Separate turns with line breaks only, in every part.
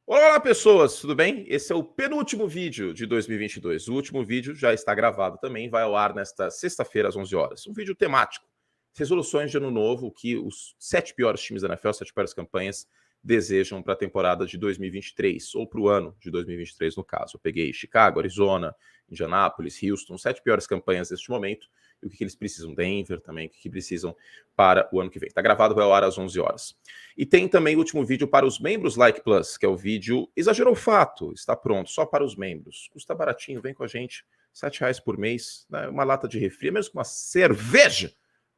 Olá, pessoas, tudo bem? Esse é o penúltimo vídeo de 2022. O último vídeo já está gravado também, vai ao ar nesta sexta-feira às 11 horas. Um vídeo temático, resoluções de ano novo, que os 7 piores times da NFL, 7 piores campanhas, desejam para a temporada de 2023, ou para o ano de 2023, no caso. Eu peguei Chicago, Arizona, Indianápolis, Houston, 7 piores campanhas neste momento, e o que eles precisam, Denver também, o que precisam para o ano que vem. Está gravado, vai ao ar às 11 horas. E tem também o último vídeo para os membros Like Plus, que é o vídeo Exagerou o Fato, está pronto, só para os membros. Custa baratinho, vem com a gente, R$7 por mês, né? Uma lata de refri, mesmo com uma cerveja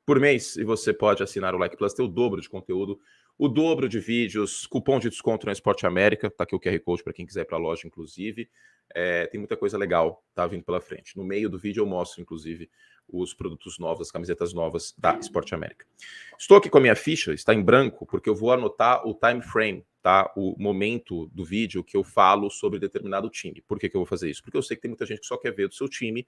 por mês, e você pode assinar o Like Plus, ter o dobro de conteúdo, o dobro de vídeos, cupom de desconto na Esporte América, tá aqui o QR Code para quem quiser ir para a loja, inclusive. Tem muita coisa legal, tá vindo pela frente. No meio do vídeo eu mostro, inclusive, os produtos novos, as camisetas novas da Esporte América. Estou aqui com a minha ficha, está em branco, porque eu vou anotar o time frame, tá? O momento do vídeo que eu falo sobre determinado time. Por que eu vou fazer isso? Porque eu sei que tem muita gente que só quer ver do seu time,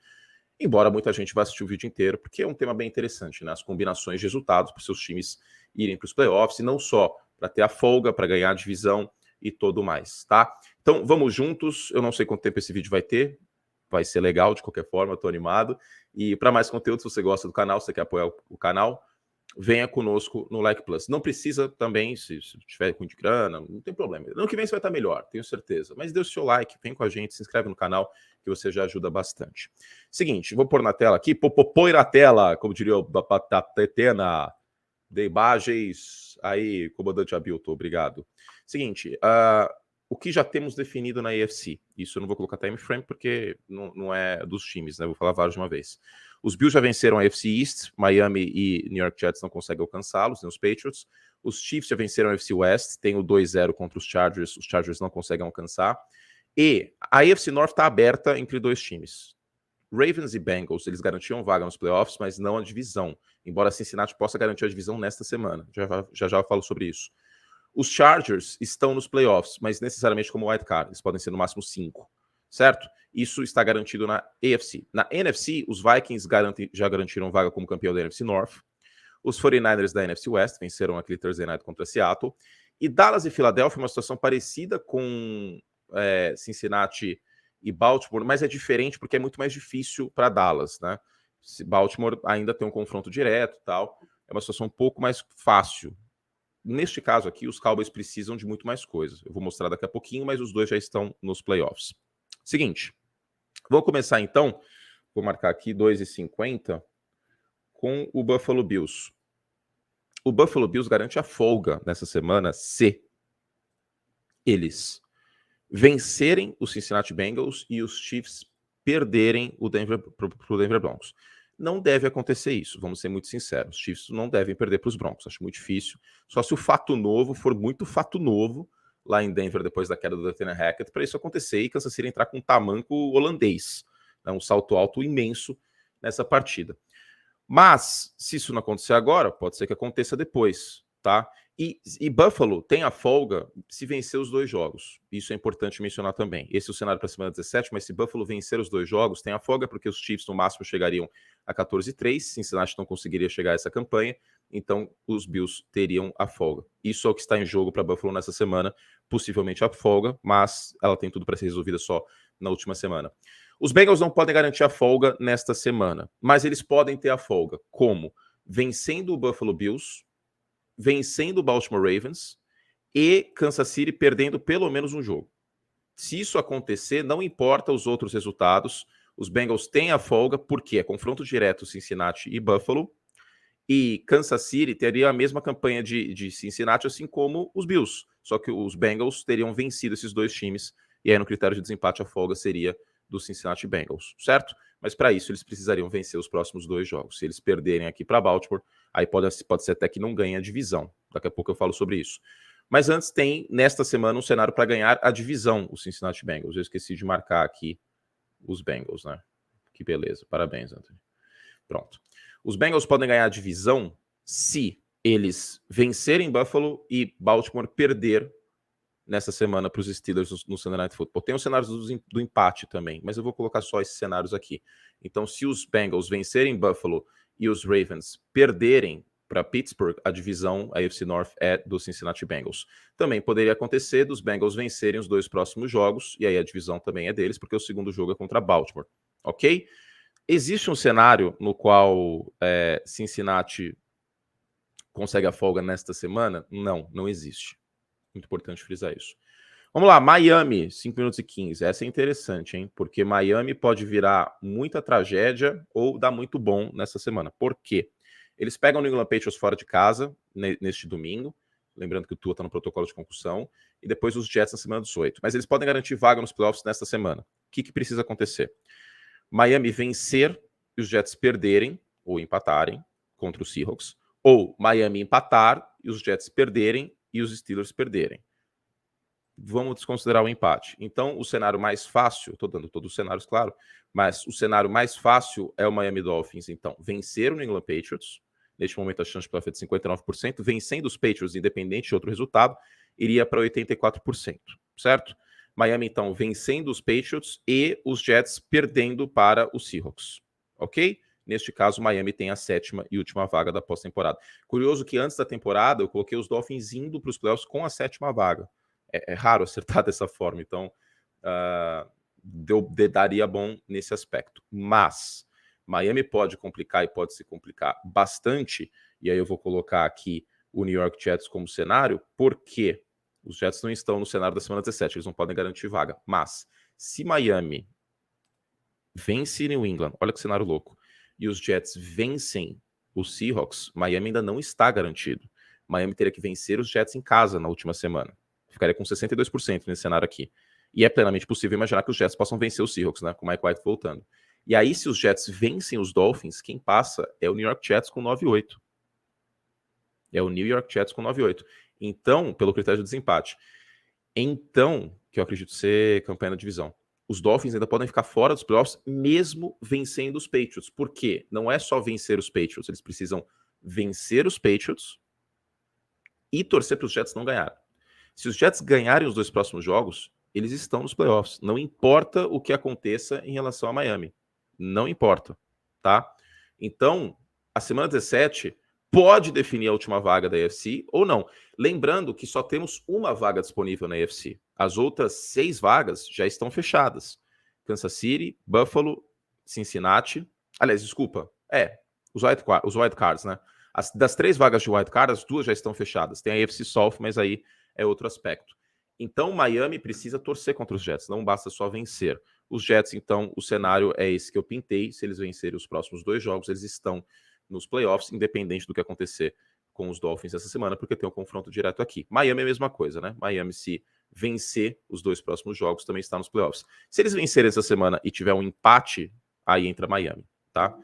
embora muita gente vá assistir o vídeo inteiro, porque é um tema bem interessante, né? As combinações de resultados para os seus times irem para os playoffs, e não só para ter a folga, para ganhar a divisão e tudo mais, tá? Então, vamos juntos. Eu não sei quanto tempo esse vídeo vai ter, vai ser legal de qualquer forma, estou animado. E para mais conteúdo, se você gosta do canal, se você quer apoiar o canal, venha conosco no Like Plus. Não precisa também, se tiver com de grana, não tem problema. Ano que vem você vai estar melhor, tenho certeza. Mas dê o seu like, vem com a gente, se inscreve no canal, que você já ajuda bastante. Seguinte, vou pôr na tela aqui, põe na tela, como diria o Batatena, de imagens. Aí, comandante Abilton, obrigado. Seguinte, o que já temos definido na AFC? Isso eu não vou colocar time frame porque não é dos times, né? Vou falar vários de uma vez. Os Bills já venceram a AFC East, Miami e New York Jets não conseguem alcançá-los, nem os Patriots. Os Chiefs já venceram a AFC West, tem o 2-0 contra os Chargers não conseguem alcançar. E a AFC North está aberta entre dois times. Ravens e Bengals, eles garantiam vaga nos playoffs, mas não a divisão. Embora Cincinnati possa garantir a divisão nesta semana. Já eu falo sobre isso. Os Chargers estão nos playoffs, mas necessariamente como wild card. Eles podem ser no máximo 5, certo? Isso está garantido na AFC. Na NFC, os Vikings já garantiram vaga como campeão da NFC North. Os 49ers da NFC West venceram aquele Thursday Night contra Seattle. E Dallas e Filadélfia, uma situação parecida com Cincinnati e Baltimore, mas é diferente porque é muito mais difícil para Dallas, né? Baltimore ainda tem um confronto direto e tal. É uma situação um pouco mais fácil. Neste caso aqui, os Cowboys precisam de muito mais coisas. Eu vou mostrar daqui a pouquinho, mas os dois já estão nos playoffs. Seguinte, vou começar então, vou marcar aqui 2,50 com o Buffalo Bills. O Buffalo Bills garante a folga nessa semana se eles vencerem os Cincinnati Bengals e os Chiefs perderem o Denver pro Denver Broncos. Não deve acontecer isso, vamos ser muito sinceros. Os Chiefs não devem perder para os Broncos, acho muito difícil. Só se o fato novo for muito fato novo lá em Denver depois da queda do Nathaniel Hackett para isso acontecer e Kansas City entrar com um tamanco holandês, né, um salto alto imenso nessa partida. Mas, se isso não acontecer agora, pode ser que aconteça depois, tá? E Buffalo tem a folga se vencer os dois jogos. Isso é importante mencionar também. Esse é o cenário para a semana 17, mas se Buffalo vencer os dois jogos, tem a folga porque os Chiefs no máximo chegariam a 14-3, Cincinnati não conseguiria chegar a essa campanha, então os Bills teriam a folga. Isso é o que está em jogo para Buffalo nessa semana, possivelmente a folga, mas ela tem tudo para ser resolvida só na última semana. Os Bengals não podem garantir a folga nesta semana, mas eles podem ter a folga. Como? Vencendo o Buffalo Bills, vencendo o Baltimore Ravens e Kansas City perdendo pelo menos um jogo. Se isso acontecer, não importa os outros resultados, os Bengals têm a folga, porque é confronto direto Cincinnati e Buffalo, e Kansas City teria a mesma campanha de Cincinnati, assim como os Bills, só que os Bengals teriam vencido esses dois times, e aí no critério de desempate a folga seria do Cincinnati Bengals, certo? Mas para isso eles precisariam vencer os próximos dois jogos. Se eles perderem aqui para Baltimore, aí pode ser até que não ganhe a divisão. Daqui a pouco eu falo sobre isso. Mas antes tem, nesta semana, um cenário para ganhar a divisão, o Cincinnati Bengals. Eu esqueci de marcar aqui os Bengals, né? Que beleza. Parabéns, Anthony. Pronto. Os Bengals podem ganhar a divisão se eles vencerem Buffalo e Baltimore perder nessa semana para os Steelers no Sunday Night Football. Tem os cenários do empate também, mas eu vou colocar só esses cenários aqui. Então, se os Bengals vencerem Buffalo e os Ravens perderem para Pittsburgh, a divisão, a AFC North, é do Cincinnati Bengals. Também poderia acontecer dos Bengals vencerem os 2 próximos jogos, e aí a divisão também é deles, porque o segundo jogo é contra Baltimore, ok? Existe um cenário no qual Cincinnati consegue a folga nesta semana? Não, não existe. Muito importante frisar isso. Vamos lá, Miami, 5 minutos e 15. Essa é interessante, hein? Porque Miami pode virar muita tragédia ou dar muito bom nessa semana. Por quê? Eles pegam o New England Patriots fora de casa neste domingo. Lembrando que o Tua está no protocolo de concussão. E depois os Jets na semana 18. Mas eles podem garantir vaga nos playoffs nesta semana. O que precisa acontecer? Miami vencer e os Jets perderem ou empatarem contra os Seahawks. Ou Miami empatar e os Jets perderem e os Steelers perderem. Vamos desconsiderar o empate. Então, o cenário mais fácil, estou dando todos os cenários, claro, mas o cenário mais fácil é o Miami Dolphins, então, vencer o New England Patriots. Neste momento, a chance de playoff é de 59%. Vencendo os Patriots, independente de outro resultado, iria para 84%, certo? Miami, então, vencendo os Patriots e os Jets perdendo para os Seahawks, ok? Neste caso, Miami tem a 7ª e última vaga da pós-temporada. Curioso que antes da temporada, eu coloquei os Dolphins indo para os playoffs com a 7ª vaga. É raro acertar dessa forma, então daria bom nesse aspecto. Mas Miami pode complicar e pode se complicar bastante, e aí eu vou colocar aqui o New York Jets como cenário, porque os Jets não estão no cenário da semana 17, eles não podem garantir vaga. Mas se Miami vence New England, olha que cenário louco, e os Jets vencem os Seahawks, Miami ainda não está garantido. Miami teria que vencer os Jets em casa na última semana. Ficaria com 62% nesse cenário aqui. E é plenamente possível imaginar que os Jets possam vencer os Seahawks, né? Com o Mike White voltando. E aí, se os Jets vencem os Dolphins, quem passa é o New York Jets com 9-8. É o New York Jets com 9-8. Então, pelo critério de desempate. Então, que eu acredito ser campanha da divisão, os Dolphins ainda podem ficar fora dos playoffs, mesmo vencendo os Patriots. Por quê? Não é só vencer os Patriots, eles precisam vencer os Patriots e torcer para os Jets não ganharem. Se os Jets ganharem os 2 próximos jogos, eles estão nos playoffs. Não importa o que aconteça em relação a Miami. Não importa, tá? Então, a semana 17 pode definir a última vaga da AFC ou não. Lembrando que só temos uma vaga disponível na AFC. As outras 6 vagas já estão fechadas. Kansas City, Buffalo, Cincinnati. Aliás, desculpa. Os wildcards, né? Das 3 vagas de wildcard, as 2 já estão fechadas. Tem a AFC South, mas aí é outro aspecto. Então, Miami precisa torcer contra os Jets, não basta só vencer. Os Jets, então, o cenário é esse que eu pintei. Se eles vencerem os próximos 2 jogos, eles estão nos playoffs, independente do que acontecer com os Dolphins essa semana, porque tem um confronto direto aqui. Miami é a mesma coisa, né? Miami, se vencer os 2 próximos jogos, também está nos playoffs. Se eles vencerem essa semana e tiver um empate, aí entra Miami, tá?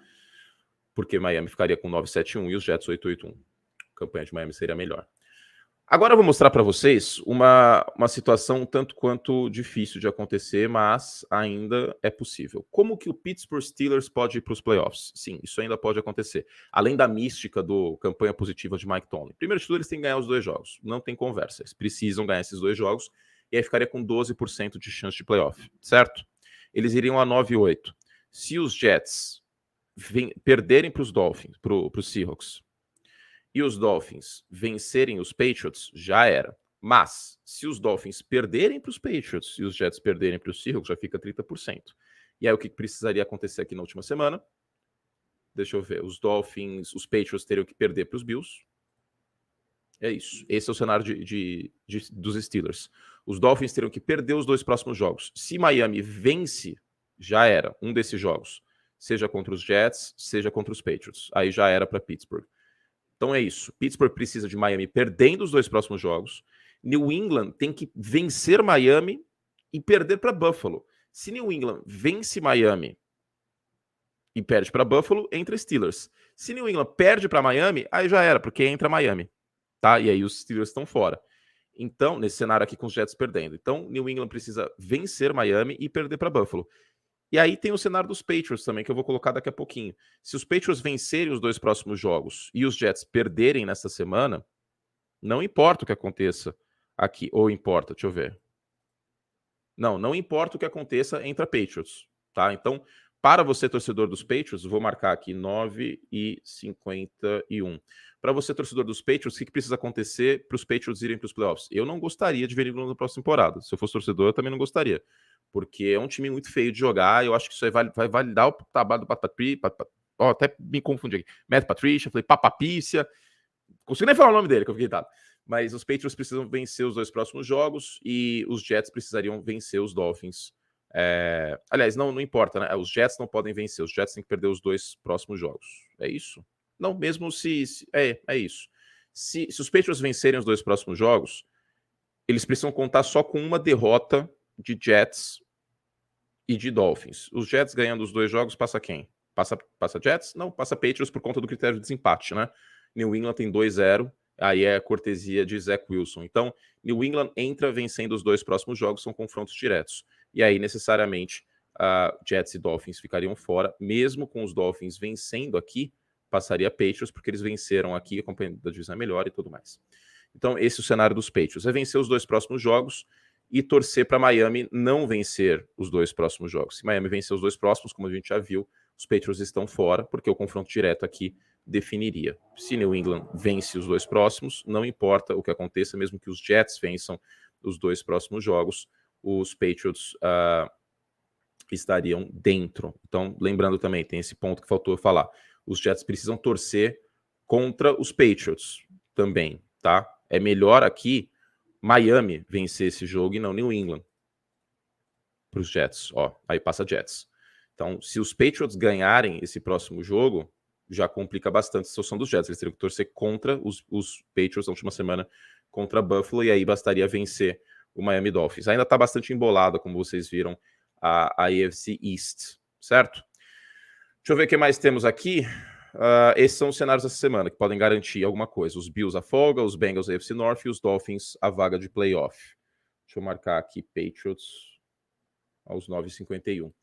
Porque Miami ficaria com 9-7-1 e os Jets 8-8-1. A campanha de Miami seria melhor. Agora eu vou mostrar para vocês uma situação tanto quanto difícil de acontecer, mas ainda é possível. Como que o Pittsburgh Steelers pode ir para os playoffs? Sim, isso ainda pode acontecer. Além da mística do campanha positiva de Mike Tomlin. Primeiro de tudo, eles têm que ganhar os 2 jogos. Não tem conversa. Eles precisam ganhar esses 2 jogos e aí ficaria com 12% de chance de playoff, certo? Eles iriam a 9-8. Se os Jets perderem para os Dolphins, para os Seahawks, e os Dolphins vencerem os Patriots, já era. Mas, se os Dolphins perderem para os Patriots e os Jets perderem para os Seahawks, já fica 30%. E aí, o que precisaria acontecer aqui na última semana? Deixa eu ver. Os Patriots teriam que perder para os Bills. É isso. Esse é o cenário dos Steelers. Os Dolphins teriam que perder os 2 próximos jogos. Se Miami vence, já era um desses jogos. Seja contra os Jets, seja contra os Patriots. Aí já era para Pittsburgh. Então é isso. Pittsburgh precisa de Miami perdendo os 2 próximos jogos. New England tem que vencer Miami e perder para Buffalo. Se New England vence Miami e perde para Buffalo, entra Steelers. Se New England perde para Miami, aí já era, porque entra Miami. Tá? E aí os Steelers estão fora. Então, nesse cenário aqui com os Jets perdendo. Então, New England precisa vencer Miami e perder para Buffalo. E aí tem o cenário dos Patriots também, que eu vou colocar daqui a pouquinho. Se os Patriots vencerem os 2 próximos jogos e os Jets perderem nessa semana, não importa o que aconteça aqui. Ou importa, deixa eu ver. Não importa o que aconteça entre a Patriots, tá? Então, para você, torcedor dos Patriots, vou marcar aqui 9:51. Para você, torcedor dos Patriots, o que precisa acontecer para os Patriots irem para os playoffs? Eu não gostaria de ver New England na próxima temporada. Se eu fosse torcedor, eu também não gostaria. Porque é um time muito feio de jogar. Eu acho que isso aí vai validar o trabalho do até me confundi aqui. Matt Patricia, falei Papapícia. Consigo nem falar o nome dele, que eu fiquei irritado. Mas os Patriots precisam vencer os 2 próximos jogos e os Jets precisariam vencer os Dolphins. Aliás, não importa, né? Os Jets não podem vencer. Os Jets têm que perder os 2 próximos jogos. É isso? Não, mesmo se é isso. Se os Patriots vencerem os 2 próximos jogos, eles precisam contar só com uma derrota de Jets e de Dolphins. Os Jets ganhando os 2 jogos, passa quem? Passa Jets? Não, passa Patriots por conta do critério de desempate, né? New England tem 2-0, aí é a cortesia de Zach Wilson. Então, New England entra vencendo os 2 próximos jogos, são confrontos diretos. E aí, necessariamente, Jets e Dolphins ficariam fora. Mesmo com os Dolphins vencendo aqui, passaria Patriots, porque eles venceram aqui, a companhia da divisão é melhor e tudo mais. Então, esse é o cenário dos Patriots. É vencer os 2 próximos jogos e torcer para Miami não vencer os 2 próximos jogos. Se Miami vencer os 2 próximos, como a gente já viu, os Patriots estão fora, porque o confronto direto aqui definiria. Se New England vence os 2 próximos, não importa o que aconteça, mesmo que os Jets vençam os 2 próximos jogos, os Patriots estariam dentro. Então, lembrando também, tem esse ponto que faltou eu falar. Os Jets precisam torcer contra os Patriots também, tá? É melhor aqui Miami vencer esse jogo e não New England. Para os Jets, aí passa Jets. Então, se os Patriots ganharem esse próximo jogo, já complica bastante a situação dos Jets. Eles teriam que torcer contra os Patriots na última semana contra Buffalo, e aí bastaria vencer o Miami Dolphins. Ainda está bastante embolada, como vocês viram, a AFC East, certo? Deixa eu ver o que mais temos aqui. Esses são os cenários dessa semana que podem garantir alguma coisa. Os Bills a folga, os Bengals a AFC North e os Dolphins a vaga de playoff. Deixa eu marcar aqui Patriots aos 9h51.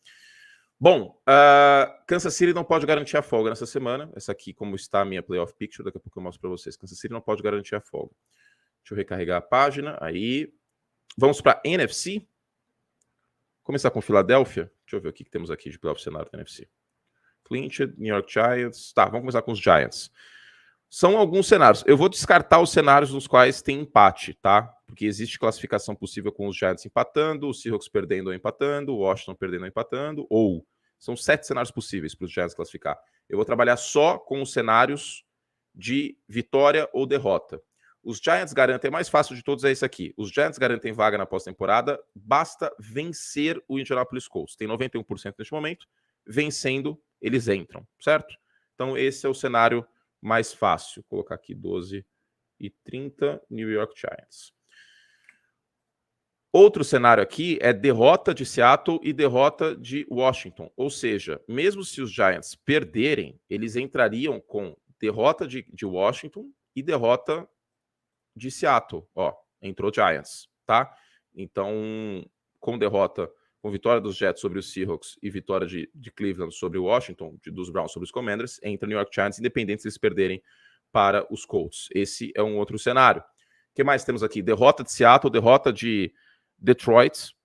Bom, Kansas City não pode garantir a folga nessa semana. Essa aqui, como está a minha playoff picture, daqui a pouco eu mostro para vocês. Kansas City não pode garantir a folga. Deixa eu recarregar a página. Aí, vamos para a NFC. Começar com Filadélfia. Deixa eu ver o que temos aqui de playoff cenário da NFC. Clinched, New York Giants. Tá, vamos começar com os Giants. São alguns cenários. Eu vou descartar os cenários nos quais tem empate, tá? Porque existe classificação possível com os Giants empatando, os Seahawks perdendo ou empatando, o Washington perdendo ou empatando, ou... São 7 cenários possíveis para os Giants classificar. Eu vou trabalhar só com os cenários de vitória ou derrota. Os Giants garantem, mais fácil de todos é esse aqui. Os Giants garantem vaga na pós-temporada, basta vencer o Indianapolis Colts. Tem 91% neste momento. Vencendo, eles entram, certo? Então, esse é o cenário mais fácil. Vou colocar aqui 12h30, New York Giants. Outro cenário aqui é derrota de Seattle e derrota de Washington. Ou seja, mesmo se os Giants perderem, eles entrariam com derrota de Washington e derrota de Seattle. Entrou Giants, tá? Então, com derrota, com vitória dos Jets sobre os Seahawks e vitória de Cleveland sobre o Washington, dos Browns sobre os Commanders, entra New York Giants, independente se eles perderem para os Colts. Esse é um outro cenário. O que mais temos aqui? Derrota de Seattle, derrota de Detroit,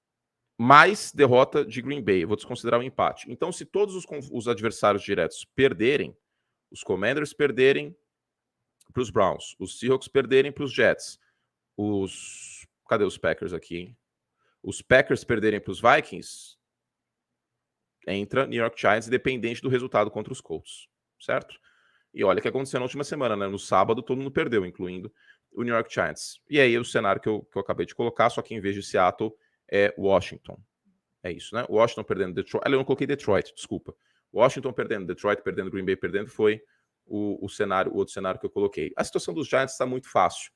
mais derrota de Green Bay. Eu vou desconsiderar o empate. Então, se todos os adversários diretos perderem, os Commanders perderem para os Browns, os Seahawks perderem para os Jets, cadê os Packers aqui, hein? Os Packers perderem para os Vikings, entra New York Giants, independente do resultado contra os Colts, certo? E olha o que aconteceu na última semana, né? No sábado, todo mundo perdeu, incluindo o New York Giants. E aí o cenário que eu acabei de colocar, só que em vez de Seattle, é Washington. É isso, né? Washington perdendo Detroit. Eu não coloquei Detroit, desculpa. Washington perdendo, Detroit perdendo, Green Bay perdendo, foi o outro cenário que eu coloquei. A situação dos Giants está muito fácil,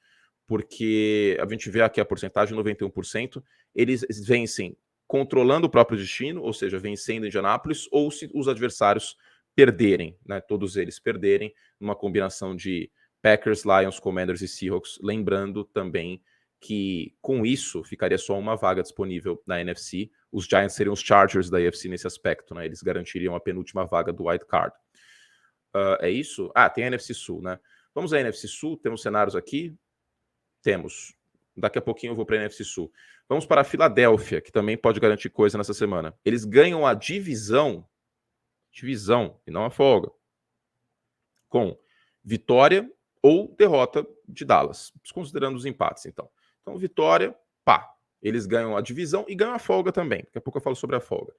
porque a gente vê aqui a porcentagem, 91%, eles vencem controlando o próprio destino, ou seja, vencendo Indianápolis, ou se os adversários perderem, né? Todos eles perderem, numa combinação de Packers, Lions, Commanders e Seahawks, lembrando também que com isso ficaria só uma vaga disponível na NFC. Os Giants seriam os Chargers da AFC nesse aspecto, né? Eles garantiriam a penúltima vaga do wild card. É isso? Tem a NFC Sul, né? Vamos à NFC Sul, temos cenários aqui? Temos. Daqui a pouquinho eu vou para a NFC Sul. Vamos para a Filadélfia, que também pode garantir coisa nessa semana. Eles ganham a divisão, e não a folga, com vitória ou derrota de Dallas, desconsiderando os empates, então. Então, vitória, pá. Eles ganham a divisão e ganham a folga também. Daqui a pouco eu falo sobre a folga.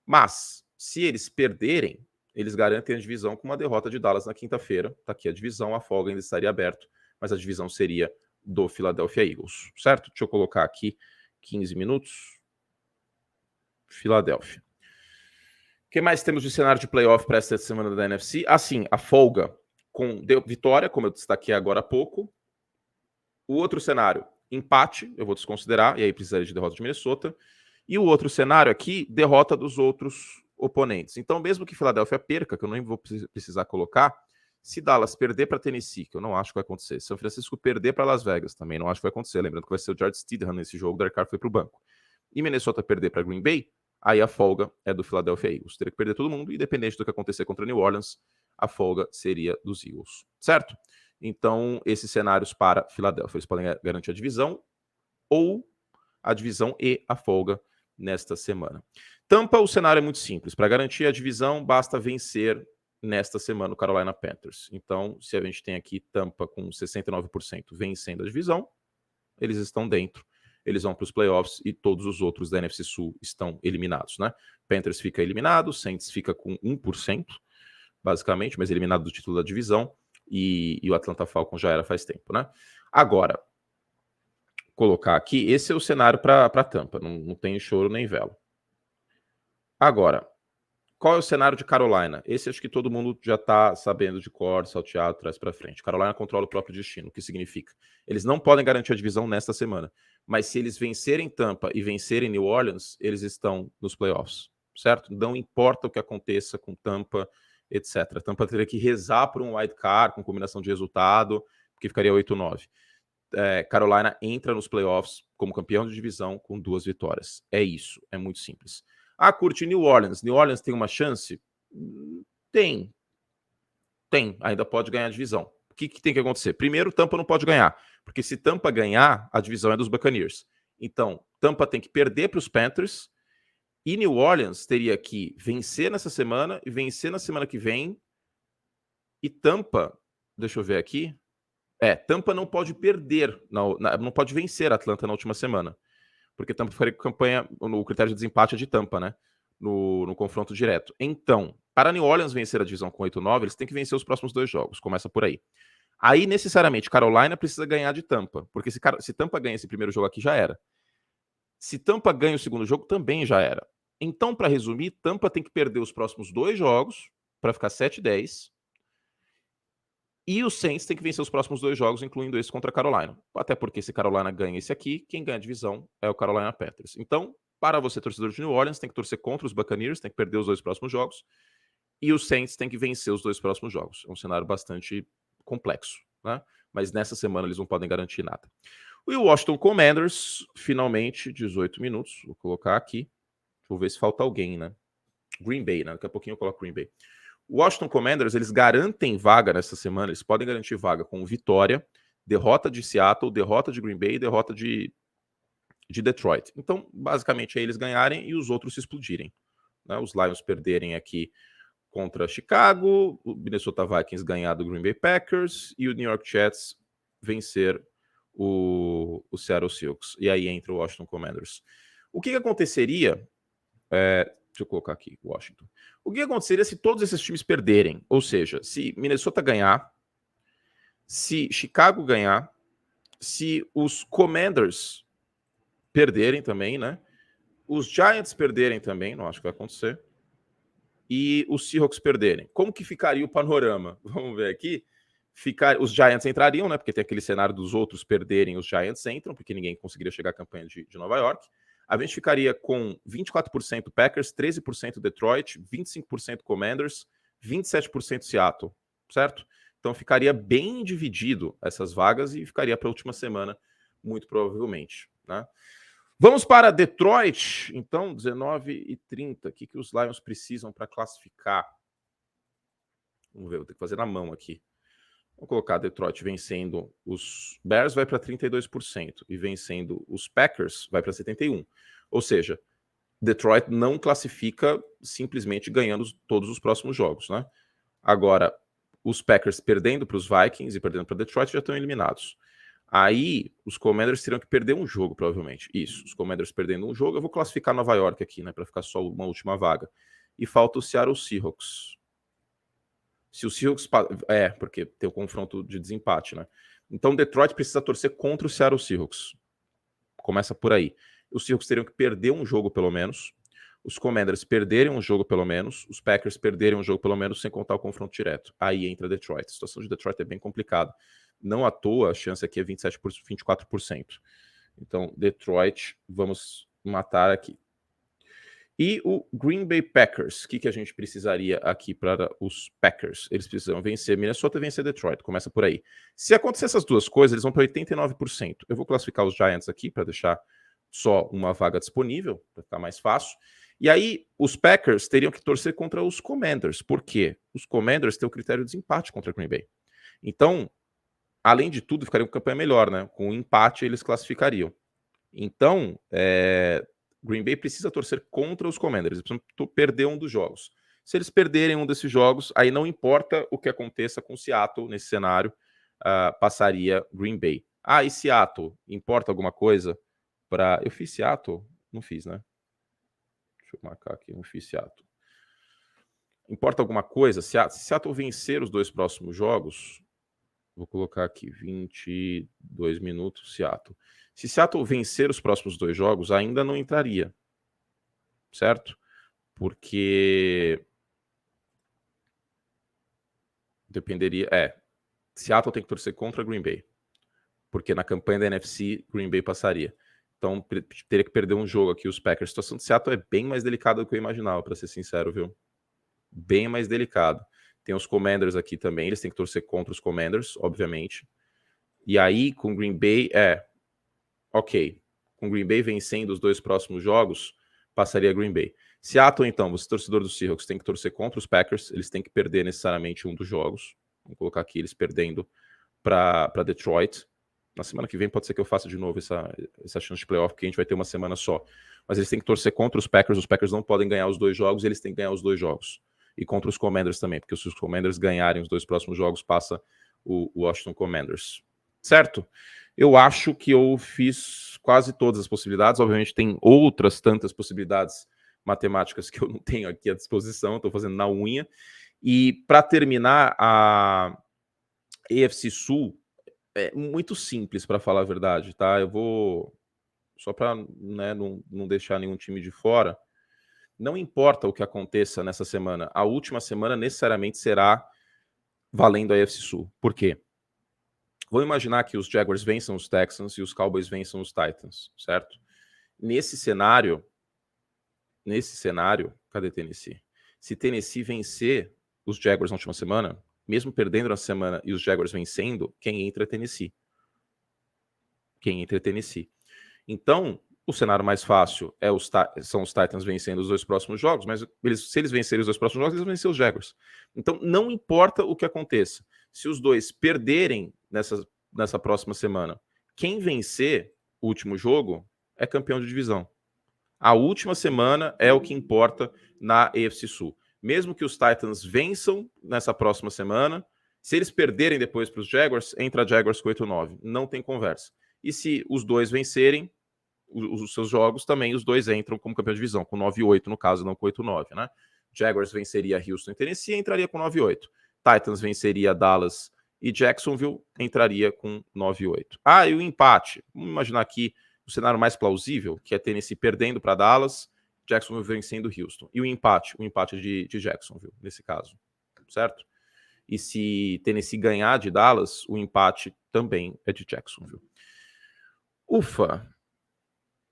Mas, se eles perderem, eles garantem a divisão com uma derrota de Dallas na quinta-feira. Tá aqui a divisão, a folga ainda estaria aberta, mas a divisão seria do Philadelphia Eagles, certo? Deixa eu colocar aqui 15 minutos. Filadélfia. O que mais temos de cenário de playoff para esta semana da NFC? Assim, a folga com vitória, como eu destaquei agora há pouco. O outro cenário, empate, eu vou desconsiderar, e aí precisaria de derrota de Minnesota. E o outro cenário aqui, derrota dos outros oponentes. Então, mesmo que Filadélfia perca, que eu nem vou precisar colocar, se Dallas perder para Tennessee, que eu não acho que vai acontecer, se São Francisco perder para Las Vegas, também não acho que vai acontecer, lembrando que vai ser o Jared Stidham nesse jogo, o Derek Carr foi para o banco. E Minnesota perder para Green Bay, aí a folga é do Philadelphia Eagles. Teria que perder todo mundo, independente do que acontecer contra New Orleans, a folga seria dos Eagles, certo? Então, esses cenários para Filadélfia, eles podem garantir a divisão ou a divisão e a folga nesta semana. Tampa, o cenário é muito simples. Para garantir a divisão, basta vencer nesta semana o Carolina Panthers. Então, se a gente tem aqui Tampa com 69% vencendo a divisão, eles estão dentro. Eles vão para os playoffs e todos os outros da NFC Sul estão eliminados, né? Panthers fica eliminado, Saints fica com 1%, basicamente, mas eliminado do título da divisão. E o Atlanta Falcons já era faz tempo, né? Agora, colocar aqui, esse é o cenário para Tampa, não tem choro nem vela. Agora, qual é o cenário de Carolina? Esse acho que todo mundo já está sabendo de cor, salteado, trás para frente. Carolina controla o próprio destino, o que significa? Eles não podem garantir a divisão nesta semana, mas se eles vencerem Tampa e vencerem New Orleans, eles estão nos playoffs, certo? Não importa o que aconteça com Tampa, etc. Tampa teria que rezar por um wild card com combinação de resultado, porque ficaria 8-9. Carolina entra nos playoffs como campeão de divisão com 2 vitórias. É isso, é muito simples. Curte New Orleans. New Orleans tem uma chance? Tem, ainda pode ganhar a divisão. O que tem que acontecer? Primeiro, Tampa não pode ganhar, porque se Tampa ganhar, a divisão é dos Buccaneers. Então, Tampa tem que perder para os Panthers e New Orleans teria que vencer nessa semana e vencer na semana que vem. E Tampa, deixa eu ver aqui, Tampa não pode perder, não pode vencer a Atlanta na última semana, porque Tampa faria campanha, no critério de desempate é de Tampa, né? No confronto direto. Então, para New Orleans vencer a divisão com 8-9, eles têm que vencer os próximos 2 jogos, começa por aí. Aí, necessariamente, Carolina precisa ganhar de Tampa, porque se Tampa ganha esse primeiro jogo aqui, já era. Se Tampa ganha o segundo jogo, também já era. Então, para resumir, Tampa tem que perder os próximos 2 jogos, para ficar 7-10, e o Saints tem que vencer os próximos 2 jogos, incluindo esse contra a Carolina. Até porque se Carolina ganha esse aqui, quem ganha a divisão é o Carolina Panthers. Então, para você, torcedor de New Orleans, tem que torcer contra os Buccaneers, tem que perder os 2 próximos jogos. E os Saints tem que vencer os 2 próximos jogos. É um cenário bastante complexo, né? Mas nessa semana eles não podem garantir nada. O Washington Commanders, finalmente, 18 minutos. Vou colocar aqui. Vou ver se falta alguém, né? Green Bay, né? Daqui a pouquinho eu coloco Green Bay. O Washington Commanders, eles garantem vaga nessa semana, eles podem garantir vaga com vitória, derrota de Seattle, derrota de Green Bay e derrota de Detroit. Então, basicamente, é eles ganharem e os outros se explodirem, né? Os Lions perderem aqui contra Chicago, o Minnesota Vikings ganhar do Green Bay Packers e o New York Jets vencer o Seattle Seahawks. E aí entra o Washington Commanders. O que aconteceria... Deixa eu colocar aqui, Washington. O que aconteceria se todos esses times perderem? Ou seja, se Minnesota ganhar, se Chicago ganhar, se os Commanders perderem também, né? Os Giants perderem também, não acho que vai acontecer. E os Seahawks perderem. Como que ficaria o panorama? Vamos ver aqui. Os Giants entrariam, né? Porque tem aquele cenário dos outros perderem, os Giants entram, porque ninguém conseguiria chegar à campanha de Nova York. A gente ficaria com 24% Packers, 13% Detroit, 25% Commanders, 27% Seattle, certo? Então ficaria bem dividido essas vagas e ficaria para a última semana, muito provavelmente, né? Vamos para Detroit, então, 19h30. O que os Lions precisam para classificar? Vamos ver, vou ter que fazer na mão aqui. Vamos colocar Detroit vencendo os Bears, vai para 32%, e vencendo os Packers, vai para 71%. Ou seja, Detroit não classifica simplesmente ganhando todos os próximos jogos, né? Agora, os Packers perdendo para os Vikings e perdendo para Detroit já estão eliminados. Aí os Commanders teriam que perder um jogo, provavelmente. Isso, os Commanders perdendo um jogo. Eu vou classificar Nova York aqui, né, para ficar só uma última vaga. E falta o Seattle Seahawks. Se o Seahawks... porque tem o confronto de desempate, né? Então Detroit precisa torcer contra o Seattle Seahawks. Começa por aí. Os Seahawks teriam que perder um jogo, pelo menos. Os Commanders perderem um jogo, pelo menos. Os Packers perderem um jogo, pelo menos, sem contar o confronto direto. Aí entra Detroit. A situação de Detroit é bem complicada. Não à toa, a chance aqui é 24%. Então, Detroit, vamos matar aqui. E o Green Bay Packers, o que a gente precisaria aqui para os Packers? Eles precisam vencer Minnesota e vencer Detroit, começa por aí. Se acontecer essas duas coisas, eles vão para 89%. Eu vou classificar os Giants aqui para deixar só uma vaga disponível, para ficar mais fácil. E aí, os Packers teriam que torcer contra os Commanders. Por quê? Os Commanders têm o critério de desempate contra Green Bay. Então, além de tudo, ficaria com campanha melhor, né? Com um empate, eles classificariam. Então, Green Bay precisa torcer contra os Commanders. Eles precisam perder um dos jogos. Se eles perderem um desses jogos, aí não importa o que aconteça com Seattle nesse cenário, passaria Green Bay. E Seattle, importa alguma coisa? Eu fiz Seattle? Não fiz, né? Deixa eu marcar aqui, não fiz Seattle. Importa alguma coisa? Se Seattle vencer os dois próximos jogos, vou colocar aqui 22 minutos, Seattle. Se Seattle vencer os próximos dois jogos, ainda não entraria, certo? Porque dependeria... Seattle tem que torcer contra Green Bay, porque na campanha da NFC, Green Bay passaria. Então, teria que perder um jogo aqui os Packers. A situação de Seattle é bem mais delicada do que eu imaginava, para ser sincero, viu? Bem mais delicado. Tem os Commanders aqui também, eles têm que torcer contra os Commanders, obviamente. E aí, com Green Bay, ok. Com Green Bay vencendo os dois próximos jogos, passaria Green Bay. Seattle, então, você torcedor do Seahawks, tem que torcer contra os Packers, eles têm que perder necessariamente um dos jogos. Vou colocar aqui eles perdendo para Detroit. Na semana que vem pode ser que eu faça de novo essa chance de playoff, porque a gente vai ter uma semana só. Mas eles têm que torcer contra os Packers não podem ganhar os dois jogos, eles têm que ganhar os dois jogos. E contra os Commanders também, porque se os Commanders ganharem os dois próximos jogos, passa o Washington Commanders. Certo? Eu acho que eu fiz quase todas as possibilidades. Obviamente tem outras tantas possibilidades matemáticas que eu não tenho aqui à disposição, estou fazendo na unha. E para terminar, a AFC Sul é muito simples, para falar a verdade, tá? Eu vou, só para não deixar nenhum time de fora, não importa o que aconteça nessa semana, a última semana necessariamente será valendo a AFC Sul. Por quê? Vamos imaginar que os Jaguars vençam os Texans e os Cowboys vençam os Titans, certo? Nesse cenário, cadê Tennessee? Se Tennessee vencer os Jaguars na última semana, mesmo perdendo na semana e os Jaguars vencendo, quem entra é Tennessee. Então, o cenário mais fácil são os Titans vencendo os dois próximos jogos, mas se eles vencerem os dois próximos jogos, eles vão vencer os Jaguars. Então, não importa o que aconteça. Se os dois perderem nessa próxima semana, quem vencer o último jogo é campeão de divisão. A última semana é o que importa na AFC Sul. Mesmo que os Titans vençam nessa próxima semana, se eles perderem depois para os Jaguars, entra Jaguars com 8-9. Não tem conversa. E se os dois vencerem os seus jogos, também os dois entram como campeão de divisão, com 9-8 no caso, não com 8-9, né? Jaguars venceria Houston e Tennessee, entraria com 9-8. Titans venceria Dallas e Jacksonville, entraria com 9-8. E o empate. Vamos imaginar aqui o cenário mais plausível, que é Tennessee perdendo para Dallas, Jacksonville vencendo Houston. E o empate de Jacksonville, nesse caso, certo? E se Tennessee ganhar de Dallas, o empate também é de Jacksonville. Ufa!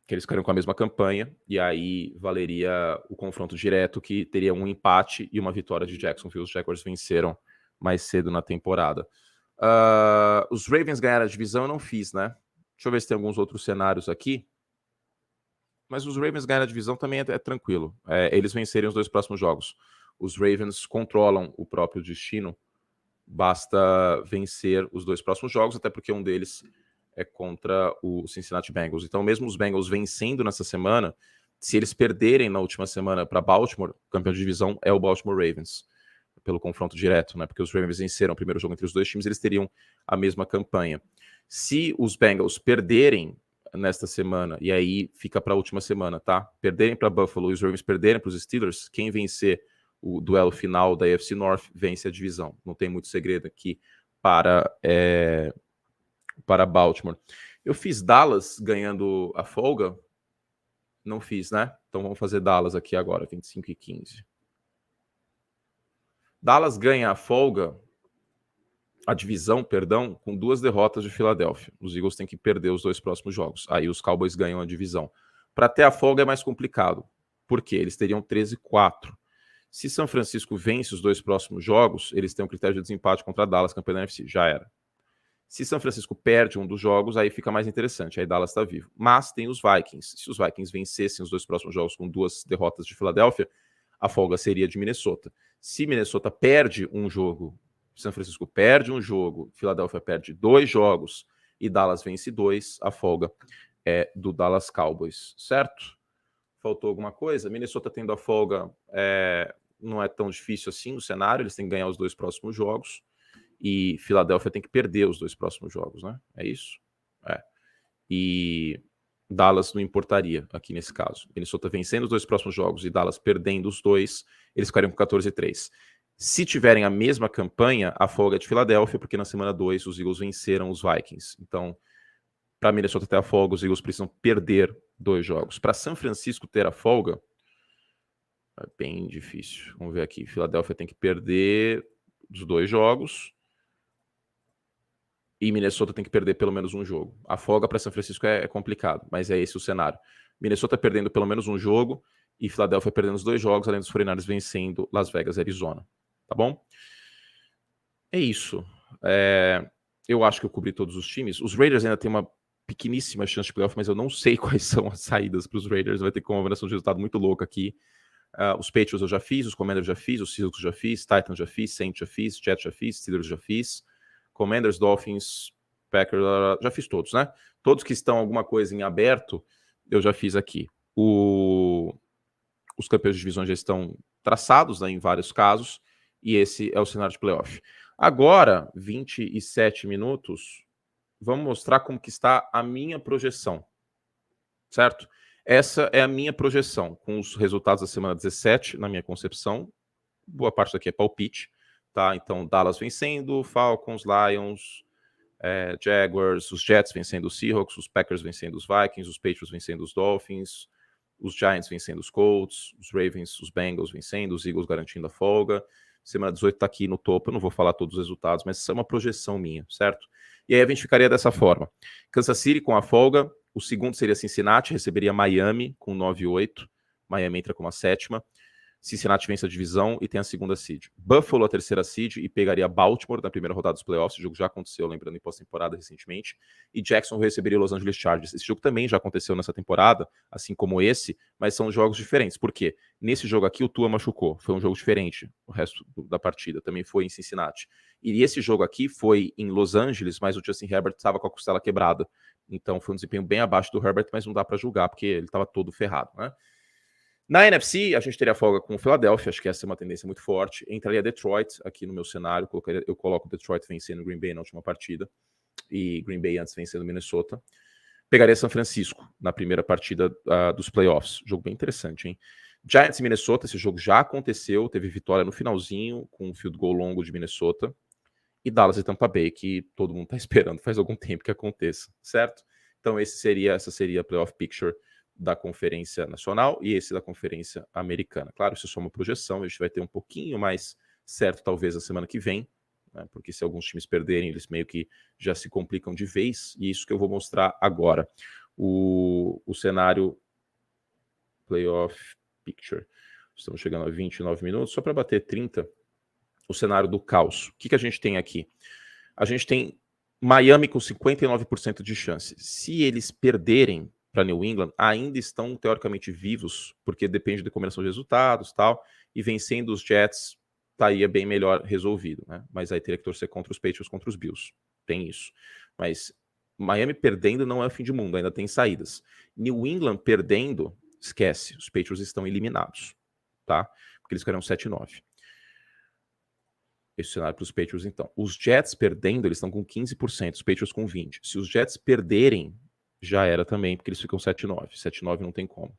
Que eles ficariam com a mesma campanha, e aí valeria o confronto direto, que teria um empate e uma vitória de Jacksonville. Os Jaguars venceram mais cedo na temporada. Os Ravens ganharam a divisão, eu não fiz, né? Deixa eu ver se tem alguns outros cenários aqui. Mas os Ravens ganharam a divisão também é tranquilo. Eles vencerem os dois próximos jogos. Os Ravens controlam o próprio destino. Basta vencer os dois próximos jogos, até porque um deles é contra o Cincinnati Bengals. Então, mesmo os Bengals vencendo nessa semana, se eles perderem na última semana para Baltimore, o campeão de divisão é o Baltimore Ravens. pelo confronto direto, né? Porque os Ravens venceram o primeiro jogo entre os dois times, eles teriam a mesma campanha. Se os Bengals perderem nesta semana, e aí fica para a última semana, tá? Perderem para Buffalo e os Ravens perderem para os Steelers, quem vencer o duelo final da AFC North vence a divisão. Não tem muito segredo aqui para Baltimore. Eu fiz Dallas ganhando a folga? Não fiz, né? Então vamos fazer Dallas aqui agora, 25-15. Dallas ganha a folga, a divisão, perdão, com 2 derrotas de Filadélfia. Os Eagles têm que perder os 2 próximos jogos. Aí os Cowboys ganham a divisão. Para ter a folga é mais complicado. Por quê? Eles teriam 13-4. Se São Francisco vence os 2 próximos jogos, eles têm um critério de desempate contra Dallas, campeão da NFC. Já era. Se São Francisco perde um dos jogos, aí fica mais interessante. Aí Dallas está vivo. Mas tem os Vikings. Se os Vikings vencessem os 2 próximos jogos com 2 derrotas de Filadélfia, a folga seria de Minnesota. Se Minnesota perde um jogo, São Francisco perde um jogo, Filadélfia perde 2 jogos e Dallas vence 2, a folga é do Dallas Cowboys, certo? Faltou alguma coisa? Minnesota tendo a folga não é tão difícil assim o cenário, eles têm que ganhar os 2 próximos jogos e Filadélfia tem que perder os 2 próximos jogos, né? É isso? E Dallas não importaria aqui nesse caso. Minnesota vencendo os 2 próximos jogos e Dallas perdendo os 2, eles ficariam com 14-3. Se tiverem a mesma campanha, a folga é de Filadélfia, porque na semana 2 os Eagles venceram os Vikings. Então, para Minnesota ter a folga, os Eagles precisam perder 2 jogos. Para São Francisco ter a folga, é bem difícil. Vamos ver aqui. Filadélfia tem que perder os 2 jogos e Minnesota tem que perder pelo menos um jogo. A folga para São Francisco é complicado, mas é esse o cenário. Minnesota perdendo pelo menos um jogo e Filadélfia perdendo os 2 jogos, além dos 49ers vencendo Las Vegas e Arizona. Tá bom? É isso. Eu acho que eu cobri todos os times. Os Raiders ainda tem uma pequeníssima chance de playoff, mas eu não sei quais são as saídas para os Raiders. Vai ter que uma combinação de resultado muito louca aqui. Os Patriots eu já fiz, os Commanders já fiz, os Seahawks já fiz, Titans já fiz, Saints já fiz, Jets já fiz, Steelers já fiz, Commanders, Dolphins, Packers, já fiz todos, né? Todos que estão alguma coisa em aberto, eu já fiz aqui. Os campeões de divisão já estão traçados, né, em vários casos, e esse é o cenário de playoff. Agora, 27 minutos, vamos mostrar como que está a minha projeção, certo? Essa é a minha projeção, com os resultados da semana 17, na minha concepção. Boa parte daqui é palpite, tá? Então, Dallas vencendo, Falcons, Lions, Jaguars, os Jets vencendo os Seahawks, os Packers vencendo os Vikings, os Patriots vencendo os Dolphins, os Giants vencendo os Colts, os Ravens, os Bengals vencendo, os Eagles garantindo a folga. Semana 18 está aqui no topo, eu não vou falar todos os resultados, mas isso é uma projeção minha, certo? E aí a gente ficaria dessa forma. Kansas City com a folga, o segundo seria Cincinnati, receberia Miami com 9-8, Miami entra com a 7ª. Cincinnati vence a divisão e tem a 2ª seed. Buffalo a 3ª seed e pegaria Baltimore na primeira rodada dos playoffs. O jogo já aconteceu, lembrando, em pós-temporada recentemente. E Jackson receberia Los Angeles Chargers. Esse jogo também já aconteceu nessa temporada, assim como esse, mas são jogos diferentes. Por quê? Nesse jogo aqui o Tua machucou. Foi um jogo diferente. O resto da partida também foi em Cincinnati. E esse jogo aqui foi em Los Angeles, mas o Justin Herbert estava com a costela quebrada. Então foi um desempenho bem abaixo do Herbert, mas não dá para julgar, porque ele estava todo ferrado, né? Na NFC, a gente teria folga com o Philadelphia, acho que essa é uma tendência muito forte. Entraria Detroit aqui no meu cenário, eu coloco Detroit vencendo Green Bay na última partida, e Green Bay antes vencendo Minnesota. Pegaria São Francisco na primeira partida dos playoffs. Jogo bem interessante, hein? Giants e Minnesota, esse jogo já aconteceu, teve vitória no finalzinho, com um field goal longo de Minnesota. E Dallas e Tampa Bay, que todo mundo está esperando faz algum tempo que aconteça, certo? Então essa seria a playoff picture da Conferência Nacional e esse da Conferência Americana. Claro, isso é só uma projeção, a gente vai ter um pouquinho mais certo talvez na semana que vem, né, porque se alguns times perderem, eles meio que já se complicam de vez, e isso que eu vou mostrar agora. O cenário playoff picture. Estamos chegando a 29 minutos, só para bater 30, o cenário do caos. O que a gente tem aqui? A gente tem Miami com 59% de chance. Se eles perderem para New England, ainda estão teoricamente vivos, porque depende da combinação de resultados, tal, e vencendo os Jets estaria bem melhor resolvido, né? Mas aí teria que torcer contra os Patriots, contra os Bills. Tem isso. Mas Miami perdendo não é o fim de mundo, ainda tem saídas. New England perdendo, esquece, os Patriots estão eliminados, tá? Porque eles ficariam 7-9. Esse cenário para os Patriots, então. Os Jets perdendo, eles estão com 15%, os Patriots com 20%. Se os Jets perderem, já era também, porque eles ficam 7-9. 7-9 não tem como.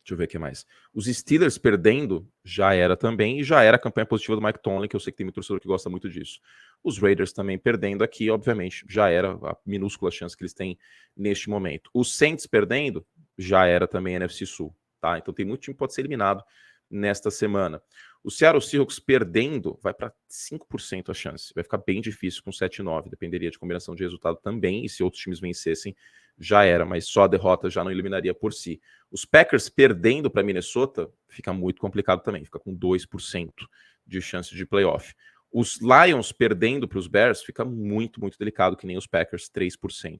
Deixa eu ver o que mais. Os Steelers perdendo, já era também, e já era a campanha positiva do Mike Tomlin, que eu sei que tem muito torcedor que gosta muito disso. Os Raiders também perdendo aqui, obviamente, já era a minúscula chance que eles têm neste momento. Os Saints perdendo, já era também a NFC Sul, tá? Então tem muito time que pode ser eliminado nesta semana. O Seattle Seahawks perdendo, vai para 5% a chance. Vai ficar bem difícil com 7-9, dependeria de combinação de resultado também, e se outros times vencessem, já era, mas só a derrota já não eliminaria por si. Os Packers perdendo para Minnesota fica muito complicado também, fica com 2% de chance de playoff. Os Lions perdendo para os Bears fica muito, muito delicado, que nem os Packers, 3%.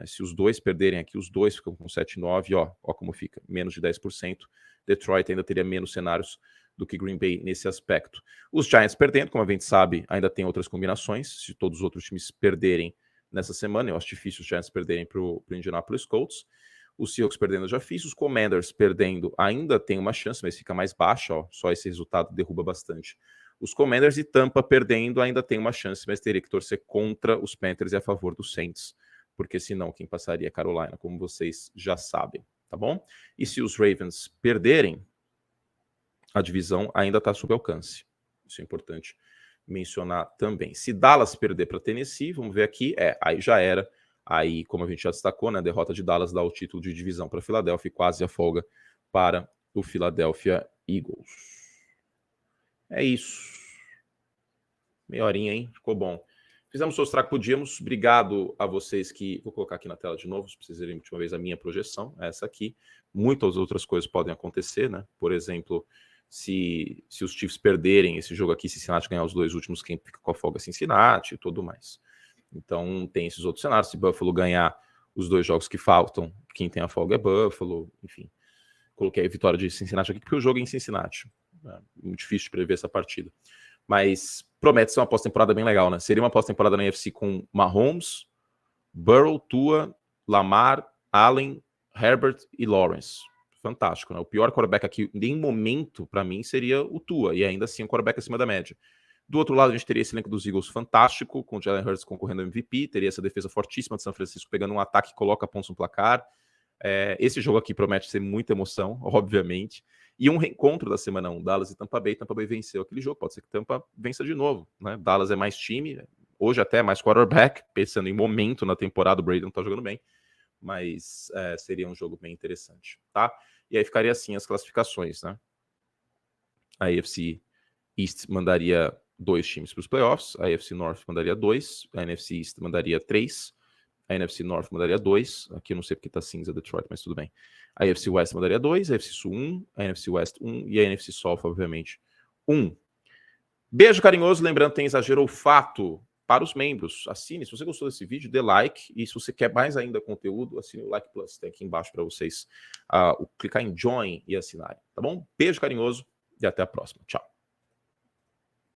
Se os dois perderem aqui, os dois ficam com 7,9%, ó como fica, menos de 10%. Detroit ainda teria menos cenários do que Green Bay nesse aspecto. Os Giants perdendo, como a gente sabe, ainda tem outras combinações. Se todos os outros times perderem nessa semana, eu acho difícil os Giants perderem para o Indianapolis Colts. Os Seahawks perdendo eu já fiz, os Commanders perdendo ainda tem uma chance, mas fica mais baixa, ó, só esse resultado derruba bastante. Os Commanders e Tampa perdendo ainda tem uma chance, mas teria que torcer contra os Panthers e a favor dos Saints, porque senão quem passaria é Carolina, como vocês já sabem, tá bom? E se os Ravens perderem, a divisão ainda está sob alcance. Isso é importante mencionar também. Se Dallas perder para Tennessee, vamos ver aqui, aí já era. Aí, como a gente já destacou, né, a derrota de Dallas dá o título de divisão para Filadélfia e quase a folga para o Philadelphia Eagles. É isso. Meia horinha, hein? Ficou bom. Fizemos o Sostraco Podíamos. Obrigado a vocês que... Vou colocar aqui na tela de novo, se vocês verem a última vez a minha projeção, essa aqui. Muitas outras coisas podem acontecer, né? Por exemplo, se os Chiefs perderem esse jogo aqui, Cincinnati ganhar os dois últimos, quem fica com a folga é Cincinnati e tudo mais. Então tem esses outros cenários. Se Buffalo ganhar os dois jogos que faltam, quem tem a folga é Buffalo, enfim. Coloquei a vitória de Cincinnati aqui porque o jogo é em Cincinnati. É muito difícil de prever essa partida. Mas promete ser uma pós-temporada bem legal, né? Seria uma pós-temporada na NFC com Mahomes, Burrow, Tua, Lamar, Allen, Herbert e Lawrence. Fantástico, né? O pior quarterback aqui, em momento, para mim, seria o Tua, e ainda assim um quarterback acima da média. Do outro lado, a gente teria esse elenco dos Eagles fantástico, com o Jalen Hurts concorrendo ao MVP, teria essa defesa fortíssima de São Francisco pegando um ataque que coloca pontos no placar. Esse jogo aqui promete ser muita emoção, obviamente. E um reencontro da semana 1, Dallas e Tampa Bay. Tampa Bay venceu aquele jogo, pode ser que Tampa vença de novo, né? Dallas é mais time, hoje até mais quarterback, pensando em momento na temporada, o Brady não tá jogando bem, mas seria um jogo bem interessante, tá? E aí ficaria assim as classificações, né? A AFC East mandaria 2 times para os playoffs, a AFC North mandaria 2, a NFC East mandaria 3, a NFC North mandaria 2, aqui eu não sei porque tá cinza Detroit, mas tudo bem. A AFC West mandaria 2, a AFC Sul 1, a NFC West 1 e a NFC South, obviamente, 1. Beijo carinhoso, lembrando, tem Exagero ou Fato para os membros. Assine, se você gostou desse vídeo, dê like, e se você quer mais ainda conteúdo, assine o Like Plus, tem aqui embaixo para vocês clicar em Join e assinarem, tá bom? Beijo carinhoso e até a próxima. Tchau.